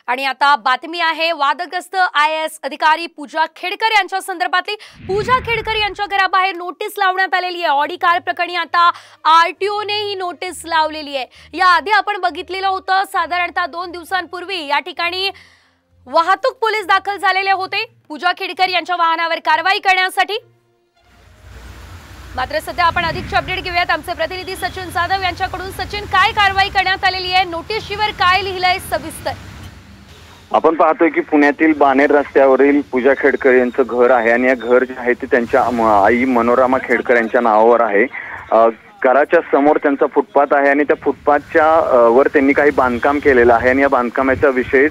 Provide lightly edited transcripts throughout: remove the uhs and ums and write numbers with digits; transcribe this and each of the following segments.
आणि आता बातमी आहे वादग्रस्त IAS अधिकारी पूजा खेडकर यांच्या संदर्भातली। पूजा खेडकर यांच्या घराबाहेर नोटीस लावण्यात आलेली आहे। ऑडी कार प्रकरणी आता RTO ने ही नोटीस लावलेली आहे। या आधी आपण बघितलेलं होतं साधारणतः 2 दिवसांपूर्वी या ठिकाणी वाहतूक पोलीस दाखल झालेले होते पूजा खेडकर यांच्या वाहनावर कारवाई करण्यासाठी। मात्र सध्या आपण अधिकचे अपडेट घेऊयात आमचे प्रतिनिधी सचिन जाधव यांच्याकडून। सचिन, काय कारवाई करण्यात आलेली आहे? नोटीसवर काय लिहिलंय सविस्तर? आपण पाहतोय की पुण्यातील बाणेर रस्त्यावरील पूजा खेडकर यांचं घर आहे आणि या घर जे आहे ते त्यांच्या आई मनोरमा खेडकर यांच्या नावावर आहे। घराच्या समोर त्यांचा फुटपाथ आहे आणि त्या फुटपाथच्या वर त्यांनी काही बांधकाम केलेलं आहे आणि या बांधकामाच्या विषयी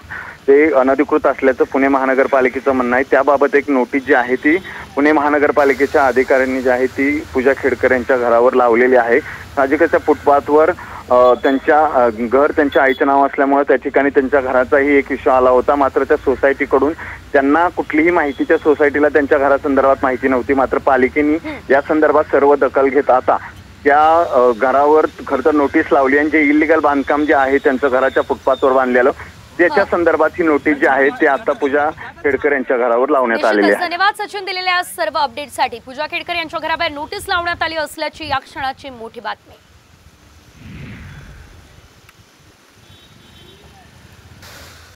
ते अनधिकृत असल्याचं पुणे महानगरपालिकेचं म्हणणं आहे। त्याबाबत एक नोटीस जी आहे ती पुणे महानगरपालिकेच्या अधिकाऱ्यांनी जी आहे ती पूजा खेडकर यांच्या घरावर लावलेली आहे। साहजिकच त्या फुटपाथवर घर त्यांच्या आईचं नाव असल्यामुळे त्या ठिकाणी त्यांच्या घराचाही एक विषय आला होता। मात्र त्या सोसायटीकडून त्यांना कुठलीही माहिती त्या सोसायटीला त्यांच्या घरासंदर्भात माहिती नव्हती। मात्र पालिकेने या संदर्भात सर्व दखल घेत आता त्या घरावर खरं तर नोटीस लावली आणि जे इलिगल बांधकाम जे आहे त्यांचं घराच्या फुटपाथवर बांधलेलं त्याच्या संदर्भात ही नोटीस जी आहे ती आता पूजा खेडकर यांच्या घरावर लावण्यात आलेली आहे। धन्यवाद सचिन दिलेल्या सर्व अपडेटसाठी। पूजा खेडकर यांच्या घराबाहेर नोटीस लावण्यात आली असल्याची या क्षणाची मोठी बातमी।